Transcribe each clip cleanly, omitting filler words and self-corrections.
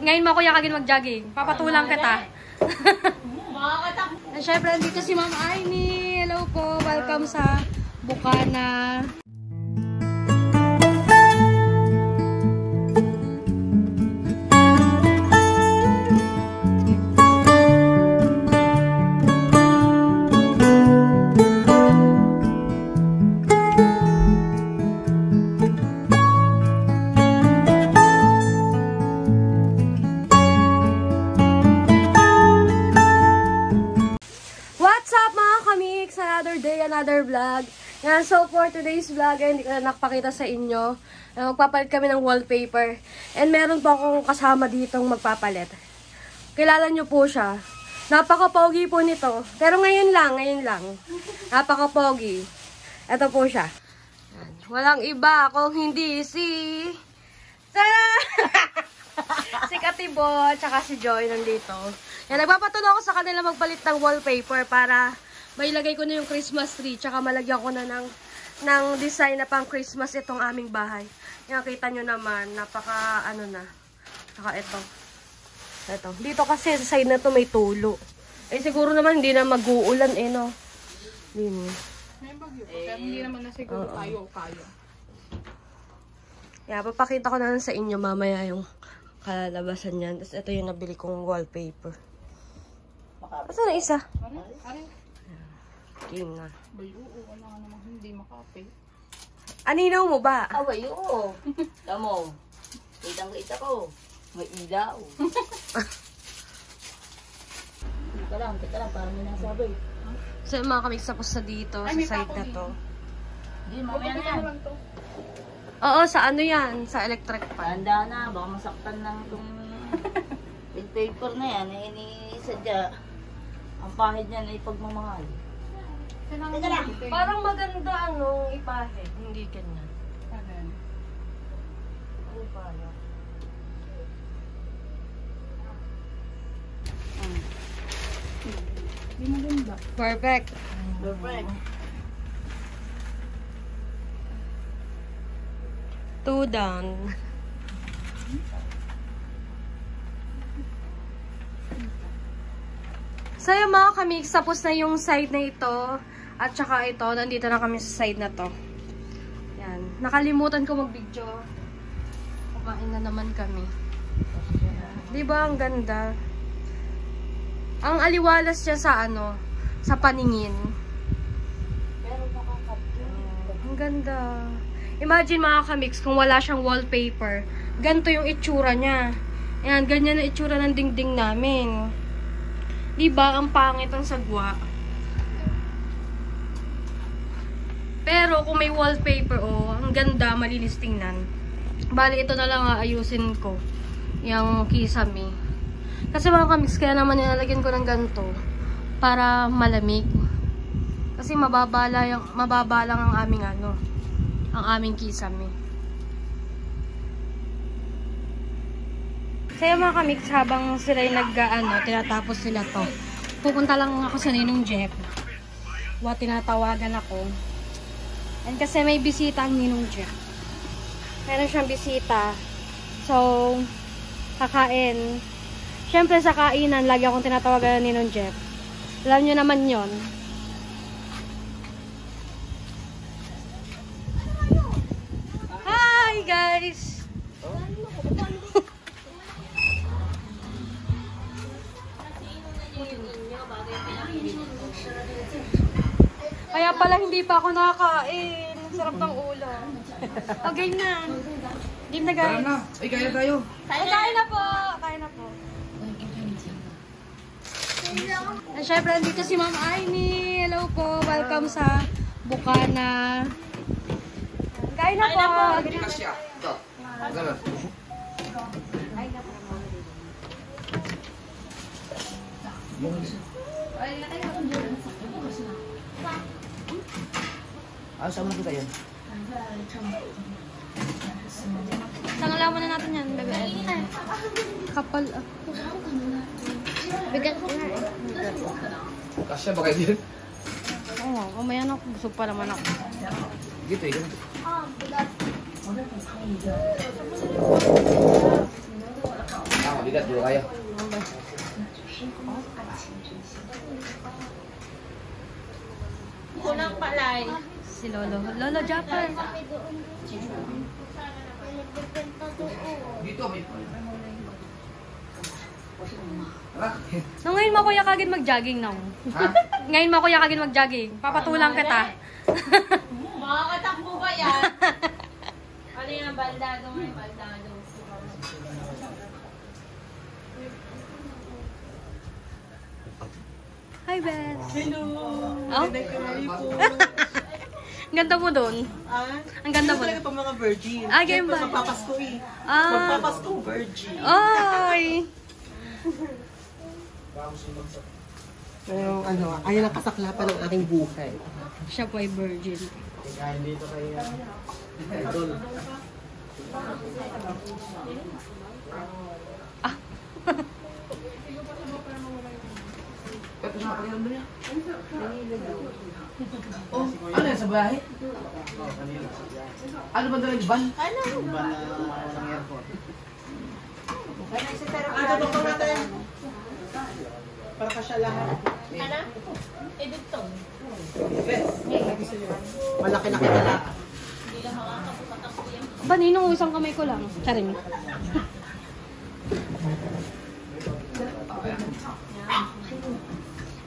Ngayon mo kuya kagin mag-jogging. Papatulang kita. And syempre, dito si Ma'am Aini. Hello po. Welcome sa Bukana. Another vlog. Yan, so for today's vlog, hindi ko na nakapakita sa inyo. Magpapalit kami ng wallpaper. And meron po akong kasama ditong magpapalit. Kilala nyo po siya. Napaka-pogi po nito. Pero ngayon lang. Napaka-pogi. Ito po siya. Yan. Walang iba kung hindi si... Tada! Si Katibo, tsaka si Joy nandito. Yan, nagpapatulo ako sa kanila magpalit ng wallpaper para... Mailagay ko na yung Christmas tree, tsaka malagyan ko na ng design na pang Christmas itong aming bahay. Yan, kita nyo naman, napaka, ano na. Saka ito. Dito kasi sa side na to may tulo. Eh, siguro naman hindi na mag-uulan, eh, no? Hindi. May bagyo, pero hindi naman na siguro tayo o kaya. Yeah, papakita ko na lang sa inyo mamaya yung kalalabasan yan. Tapos ito yung nabili kong wallpaper. Asa na isa? Game nga. Bay, oo, wala nga naman hindi makape. Aninaw mo ba? Away, oo. Tamo. Kitang-kita ko. May ilaw. Teka lang, parang may nasabi. So yung mga kamix tapos na dito, sa side na to. Hindi, mamaya na yan. Oo, sa ano yan? Sa electric fan. Handa na, baka masaktan lang itong paper na yan. Eh, inisadya. Ang pahid niya na ipagmamahal. Teka lang. Parang maganda ano, ipahe. Hindi ganyan. Ano pa yan? Hindi maganda. Perfect. Perfect. 2 down. So yung mga kamix, tapos na yung side na ito. At saka ito, nandito na kami sa side na to. Yan. Nakalimutan ko mag-video. Kumain na naman kami. Diba ang ganda? Ang aliwalas siya sa ano, sa paningin. Pero nakakapit. Ang ganda. Imagine mga kamix, kung wala siyang wallpaper, ganito yung itsura niya. Ayan, ganyan ang itsura ng dingding namin. Diba, ang pangit ang sagwa. Pero kung may wallpaper, oh, ang ganda, malinis tingnan. Bali, ito na lang aayusin ko. Yung kisame. Kasi mga kamix, kaya naman nilalagyan ko ng ganito. Para malamig. Kasi mababa lang ang aming ano. Ang aming kisame. Kaya mga kamix, habang sila yung tinatapos sila to. Pupunta lang ako sa Ninong Jeff. Tinatawagan ako. And kasi may bisita ang Ninong Jeff. Meron siyang bisita. So, kakain. Siyempre sa kainan, lagi akong tinatawagan ng Ninong Jeff. Alam nyo naman yon. Hi guys! Kaya pala hindi pa ako nakakain. Sarap ng ulam. O, game na. Game na, guys. Tara na. Ay, kaya tayo. Kain na po. Kain na po. And syempre, nandito si Ma'am Aini. Hello po. Welcome sa Bukana. Kain na po. Hindi ka siya. Ito. Ganun. Kain na po. Saan mo kita yan? Sangalaman na natin yan, bebe. Kapal. Bigat ko na eh. Kasya ba kayo din? Oo, kumaya na. Busog pa naman ako. Dito eh, ganito. Tama, Bigat, duro kaya. Kulang palay. Si Lolo. Lolo Japper. Dito, may... Tara. No, ngayon mo kuya kagad mag-jogging no. Ha? Ngayon mo kuya kagad mag-jogging. Papatulang kita. Makakatakbo ba yan? Ano yung baldado mo yung baldado? Hi, Beth. Hello! Oh? Magandang gabi po. Ang ganda mo doon. Ah, Ang ganda mo. talaga itong mga virgin. Ah, game Siyempre, ba? magpapasko eh. Ah. Magpapasko virgin. Ay! Pero ano, ayun ang kasaklapan ng aking buhay. Siya po ay virgin. Kain dito kay Idol. Tapos na pakiramdam niya. Oh, ano yan sa bahay? Ano ba dalang ban? Ano ba natin? Para ka siya lahat. Editong. Malaki na kita. Ba, ninong isang kamay ko lang. Charing.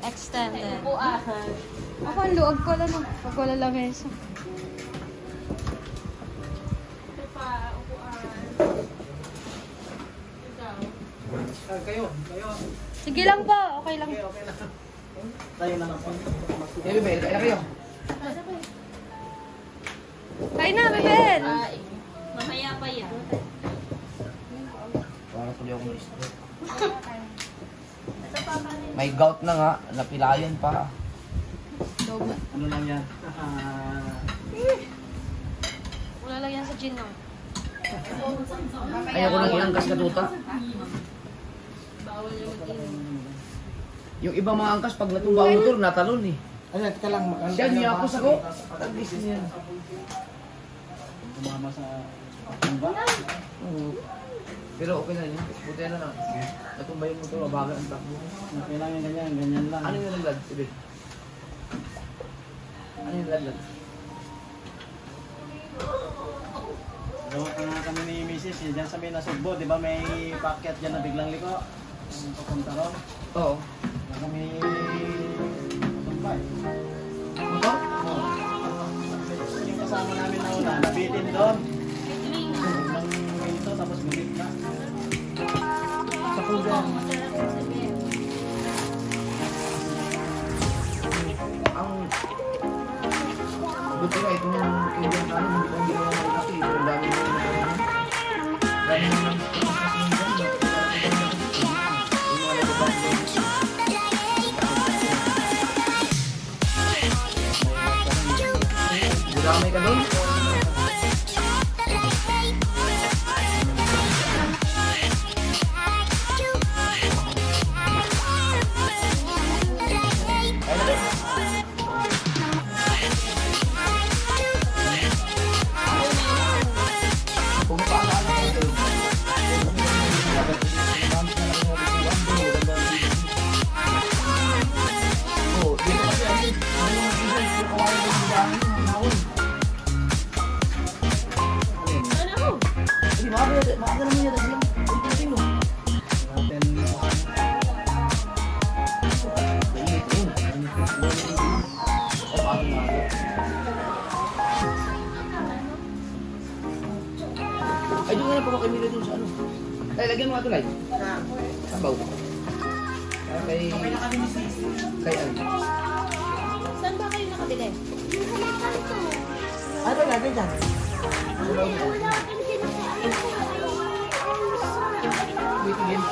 Extended. Buahan. Ako ang luog ko lang. Pag wala lang eso. Ito pa, upuan. Ikaw. Kayo. Sige lang po. Okay lang. Okay na. Tayo na lang po. Eh, bebe, kaya kayo. Kain na, Bebel. Mamaya pa yan. Wala tuloy akong stroke. May gout na nga, napilayan pa. Ano lang yan? Wala lang yan sa gin, no? Ayaw ko lang iangkas ka tuta. Bawal yung Yung ibang mga angkas, pag natumba ang motor, natalon eh. Ano, ka lang. Siya, niya ako sa ko. Tagis niya. Tumama sa... Oo. Pero okay na niya. Buti na lang. Natumba yung motor, mabagal ang takbo. Okay lang yung ganyan lang. Ano yung nalaglag? Sige. Ano yung nalaglag? Gawa ka nga kami ni Mrs. Diyan sa may nasugbo, di ba may packet dyan na biglang liko? Yung papunta ron. Oo. Na kami... Tumpay. Motor? Yung kasama namin na una, nabitin doon. Nang ito, tapos gulit na. Sa pugan. Ang... Buti nga itong kaibigan namin, hindi ko hindi naman kasi ang dami mo yung dami mo ng Damay ka doon? Ay, doon na lang po kami dun sa ano. Ay, lagyan mo nga ito, Lai. Sabaw. Kay... Kay ano? Saan ba kayo nakabili? Ano natin dyan? Wait again.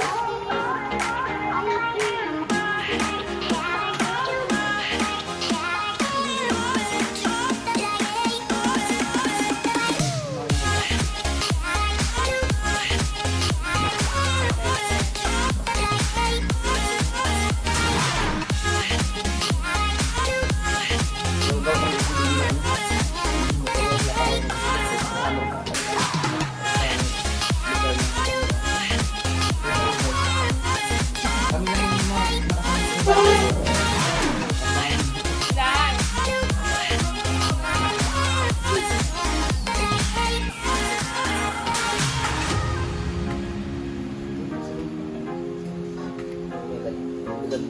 dyan.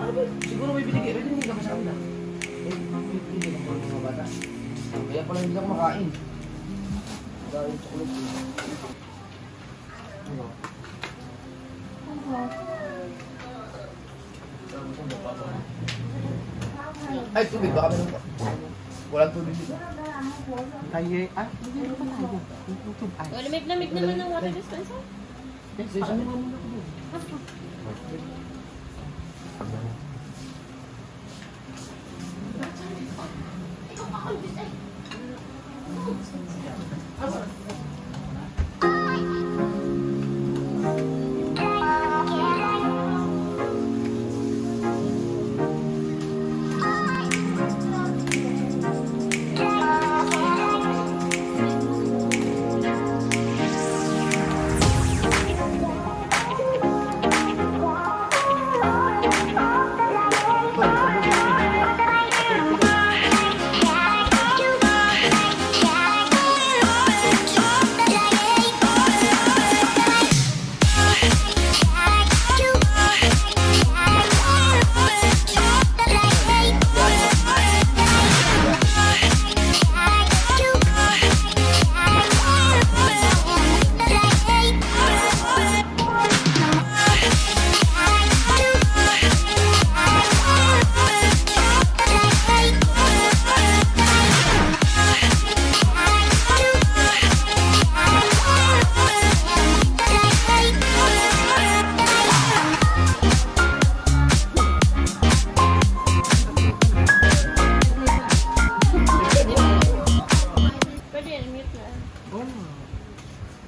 Ano ba? Siguro may binigay. Pwede hindi ka pa sa akin ah. Hindi lang mga bata. Kaya pala hindi ako makain. Dahil chocolate. Ano? Ay, tubig. Baka meron pa. Walang tubig dito. Ay, hindi pa tayo. Oh, lamig-lamig naman ng water dispenser. Ano nga muna ko doon?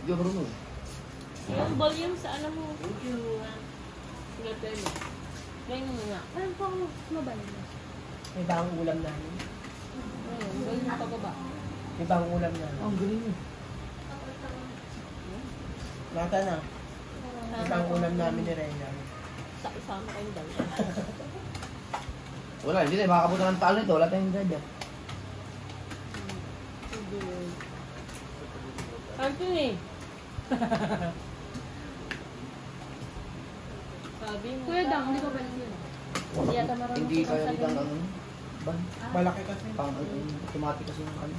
Yung marunong. Yung volume sa ano mo. Ganyan mo nga. Parang po ako mabalik na. May bagong ulam namin. Volume pa ba? May bagong ulam namin. Ang galing yun. Nata na. May bagong ulam namin ni Rena. Isama kayong dalawa. Wala, hindi tayo makakapunta ng talo nito. Wala tayong driver. Anthony! Sabi mo. Kuya Dang, hindi ko ba yun? Hindi yata marunong Hindi ko kaya sa nitang ganun. ano. Ban? Malaki kasi. Pang automatic kasi yung ano.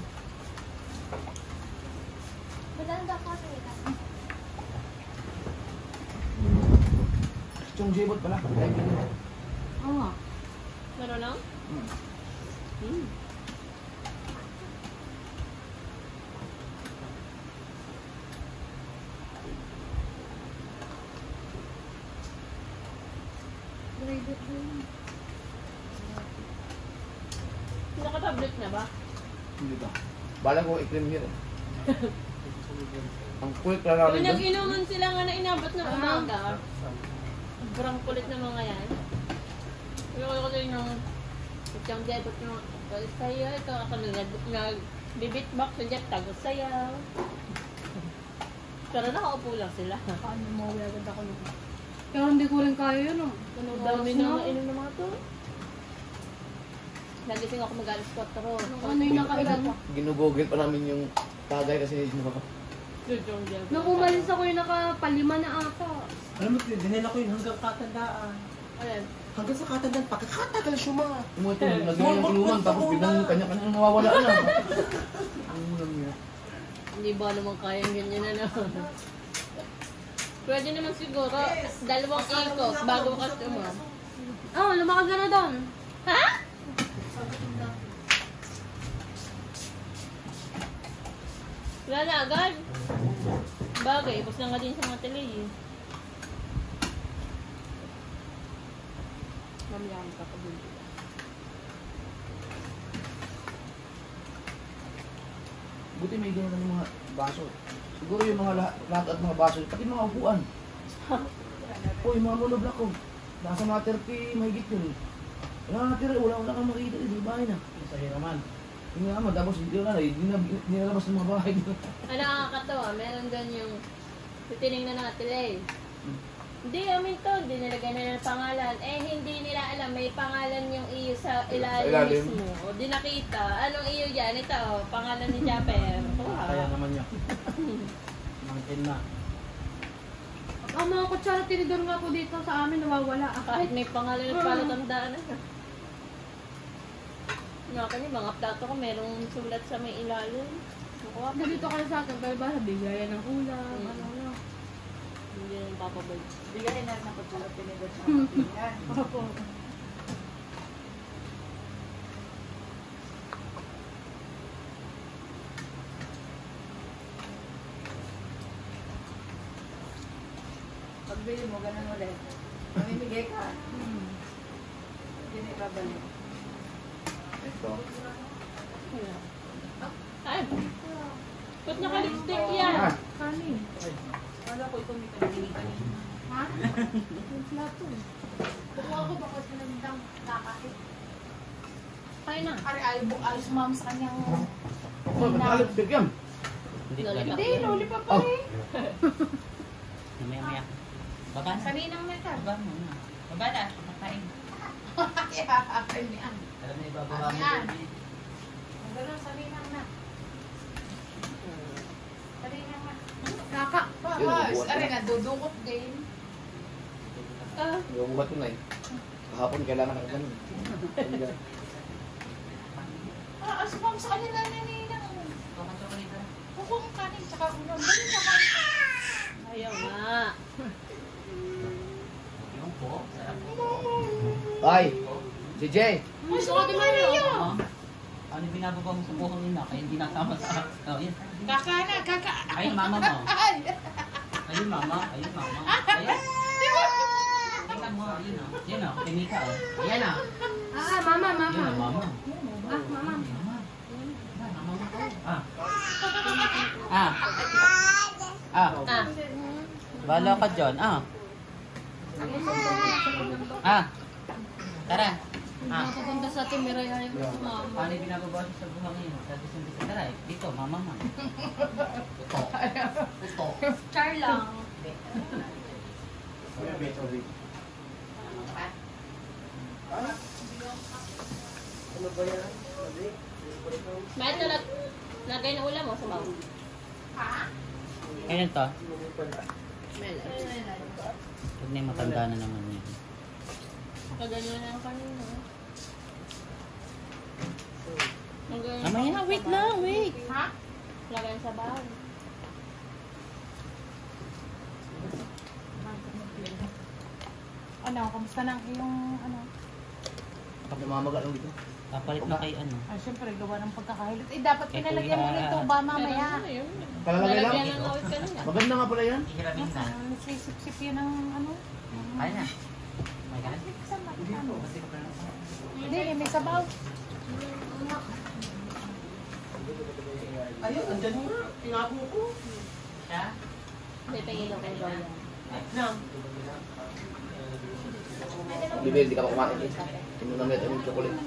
Yung jibot pala. Oo nga. Meron lang? Naka-tablet na ba? Hindi ba? Bala ko i-cream here. Ang quick lang namin Kung doon. nag-inuman sila nga na inabot ng umaga, sobrang kulit na mga yan. Pero ko din yung itong debot yung sayo, ito ako nag-bibitbox sa jet, tagos sayaw. Pero nakaupo lang sila. Paano mawala agad ako nun? Pero hindi ko rin kaya yun. Ang dami na mainom ng mga to. Nagising ako mag-alas 4. Ano yung nakailan mo? Ginugugil pa namin yung tagay kasi Nung umalis ako yung nakapalima na ata. Alam mo, dinila ko yun hanggang katandaan. Ayan. Hanggang sa katandaan, pagkakatagal siya mga. Umuwi nagawin yung inuman tapos biglang kanya-kanya nawawala na. Ang ulam niya. Hindi ba naman kayang ganyan na Pwede naman siguro, 2 ikot bago customer. Oh, lumakad ka na doon. Ha? Wala na agad. Bagay, bus na nga din sa mga tele eh. Mamaya ka pa dito. Buti may gano'n ng mga baso. Siguro yung mga lahat at mga baso, pati mga upuan. O, yung mga monoblock ko. Nasa mga 30 mahigit yun. Wala natira, wala kang makita. Hindi bahay na. Sa hiraman. Yung naman, tapos hindi nalabas ng mga bahay. Ano nakakatawa, meron doon yung titinignan natin eh. Hindi, hindi nilagay nila ng pangalan. Eh, hindi nila alam, may pangalan yung iyo sa ilalim mismo. O, di nakita, anong iyo dyan? Ito, pangalan ni Japper. Kaya naman niya. Mangkin na. Ang mga kutsara tinidor nga po dito sa amin nawawala. Kahit may pangalan at palatandaan na. Nakakanya, mga plato ko, merong sulat sa may ilalim. Nakuha pa. Dito kayo sa akin, pero ba bigayan ng ulam, Mm. ano. Hindi yung papabay. Bigay na ng kutsara tinidor sa kapingan. Opo. Pagbili mo, ganun ulit. Mamimigay ka. Hindi na ibabalik. Ito. Ay! Ba't naka-lipstick yan? Ah, Kanin. Wala ko ito may kanilin kanina. Ha? Yung plato. Kukuha ko baka sinagdang kakain. Kaya na. Ayos ma'am sa kanyang... oh, nakalipstick yan. Lollipop. Hindi, lollipop pa Oh. rin. Mamaya-maya. Baba na. Saninang meta. Baba muna. Baba na. Makain. Kaya, yan. Alam na ibababa mo. Yan. baby. Ang gano'n, saninang na. Saninang na. Kaka. Yun, Ayos, buwan aray na. na, dudukot din. Yung ubat ko na eh. Kahapon kailangan na ganun. As ma'am sa kanila na ninang. Baka chocolate na. Kukuha ang kanin, tsaka ulam. Dali sa kanin. Ayaw nga. Yung po. Sarap po. Ay, si Jay. Ay, sukat mo niyo. Ano binababa mo sa buhang nina? Kaya hindi nakama sa... Oh, yan. Kaka na, kaka. Ayun, mama mo. Ay, Ayun, mama. Ayun, mama. Ayun. Tingnan mo. Ayun, oh. Yan, oh. Pinika, oh. Ayan, oh. Ah, mama, Yan, mama. oh, mama. Ah, mama. Mama. Mama mo to. Ah. Ah. Ah. Ah. Bala ka dyan. Ah. Ah. Tara. Ah. Pupunta sa Timira yan ko sa mama. Paano yung binababa siya sa buhang yun? Sa December. Tara, eh. Dito, mama mo. Ito. Ito. Char lang. May talag. Lagay na ulam mo sa bawo. Kailan to? Mela. Huwag na yung matanda na naman yun. Kaganyan na ang kanina. Hanggang Mamaya, wait lang, wait. ha? lagay sa bawo. Ano, kamusta na ang iyong, ano? Namamaga lang dito. Papalit na kay ano. Ay, syempre, gawa ng pagkakahilit. Eh, dapat Kay pinalagyan mo Kuya. nito ba mamaya? Kalalagay lang. Nalagyan ng awit kanina. Maganda nga pala yan. Ihiramin na. Nasisip-sip yun ng, ano? Kaya na. May ganun. Kasama, kasama. Kasi ko pala. Hindi, may sabaw. Ayun, andyan mo na. Tinapon ko. Siya? May pangilo kay Joya. Nang. Bibili, di ka pa kumain eh. Tinunang nito yung chocolate.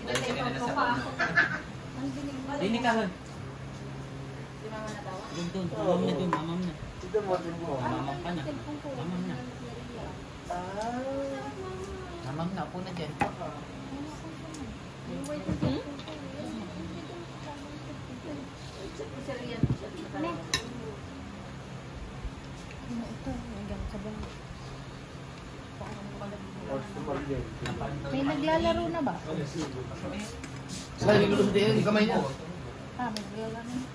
Dahil ka na nasa pano. Dini ka, hon. Doon. Mamam na doon. Mamam na. Mamam ka na. Mamam na. Mamam na. Upo na dyan. May naglalaro na ba? Saka nilulusot din yung kamay niya. Ah, may naglalaro na.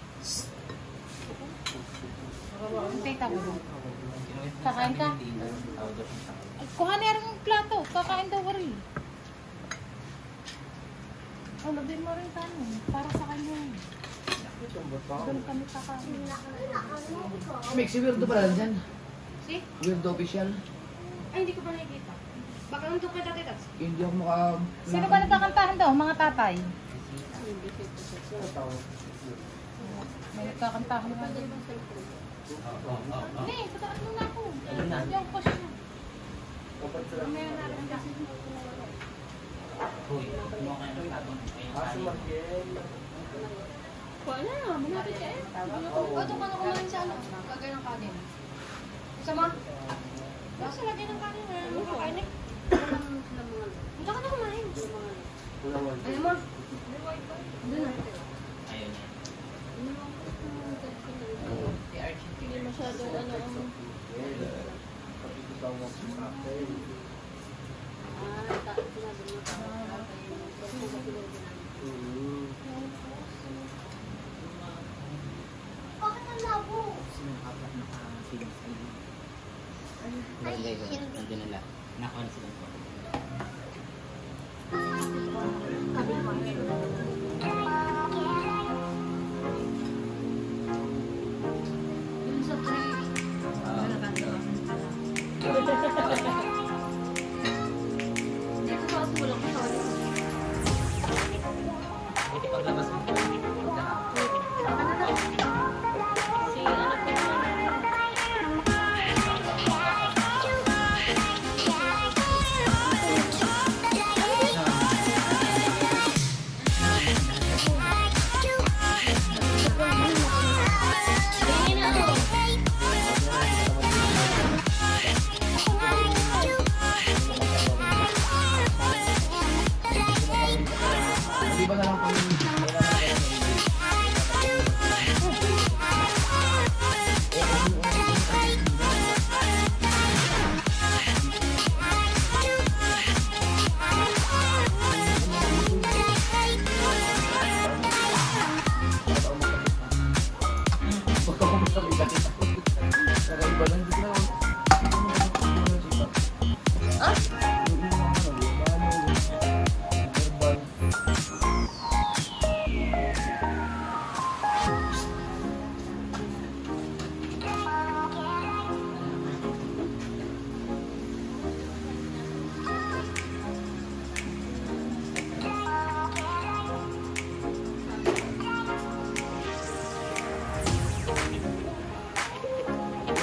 Tita ko. Kakain ka? Kuha na rin yung plato. Kakain daw rin. Oh, lagyan mo rin kanin. Para sa kanya. Doon kami kakain. Mixi weirdo pala dyan. Si? Weirdo official. Ay, hindi ko pa nakikita. Baka nandun kita, tita. Hindi ako maka... Sino ba nagkakantahan daw? Mga tatay? May nagkakantahan nga din. Hindi, pataan mo na ako. Yung push na. Mamaya na rin kasi. Uy, kumuha ka ng tatong. Wala, malapit ka eh. O, ito ka na kumain sa ano? Lagay ng kanin. Sama? Basta lagay ng kanin. Wala naman kakain eh. Wala ka na kumain. Ano mo? Doon na. Ayun yan. guys. Nandiyan nila. Nakuha na sila po. Yung sa tree. Dito sa sulok ko. Hindi paglabas mo po. Si anak ko Di ba na lang kung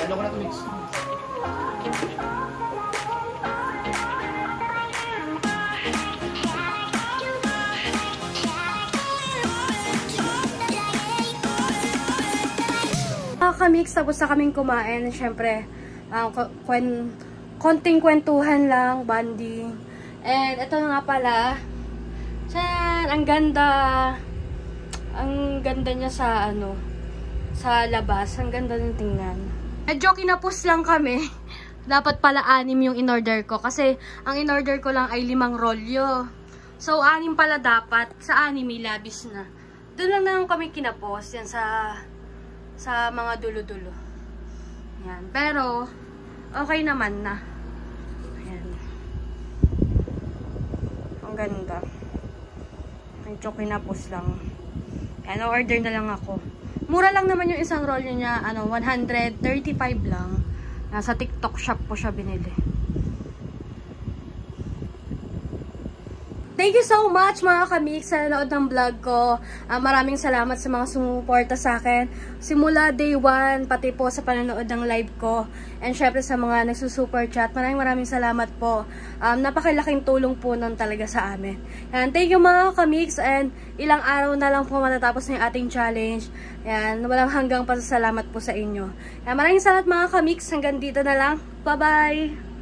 ano ko na ito mix. Kamix, tapos na kaming kumain. Siyempre, konting kwentuhan lang, bonding. And ito na nga pala. Tsan! Ang ganda. Ang ganda niya sa sa labas. Ang ganda ng tingnan. Medyo kinapos lang kami. Dapat pala 6 yung in-order ko. Kasi ang in-order ko lang ay 5 rolyo. So 6 pala dapat. Sa 6 labis na. Doon lang naman kami kinapos. Yan sa mga dulo-dulo. Yan. Pero, okay naman na. Ayan. Ang ganda. Medyo kinapos lang. Ayan, order na lang ako. Mura lang naman yung isang roll niya. 135 lang. Nasa TikTok shop po siya binili. Thank you so much mga kamix sa nanood ng vlog ko. Maraming salamat sa mga sumuporta sa akin. Simula day 1, pati po sa panonood ng live ko. And syempre sa mga nagsusuper chat. Maraming salamat po. Napakalaking tulong po nun talaga sa amin. And thank you mga kamix. And ilang araw na lang po matatapos na yung ating challenge. Yan, walang hanggang pasasalamat po sa inyo. Maraming salamat mga kamix. Hanggang dito na lang. Bye-bye!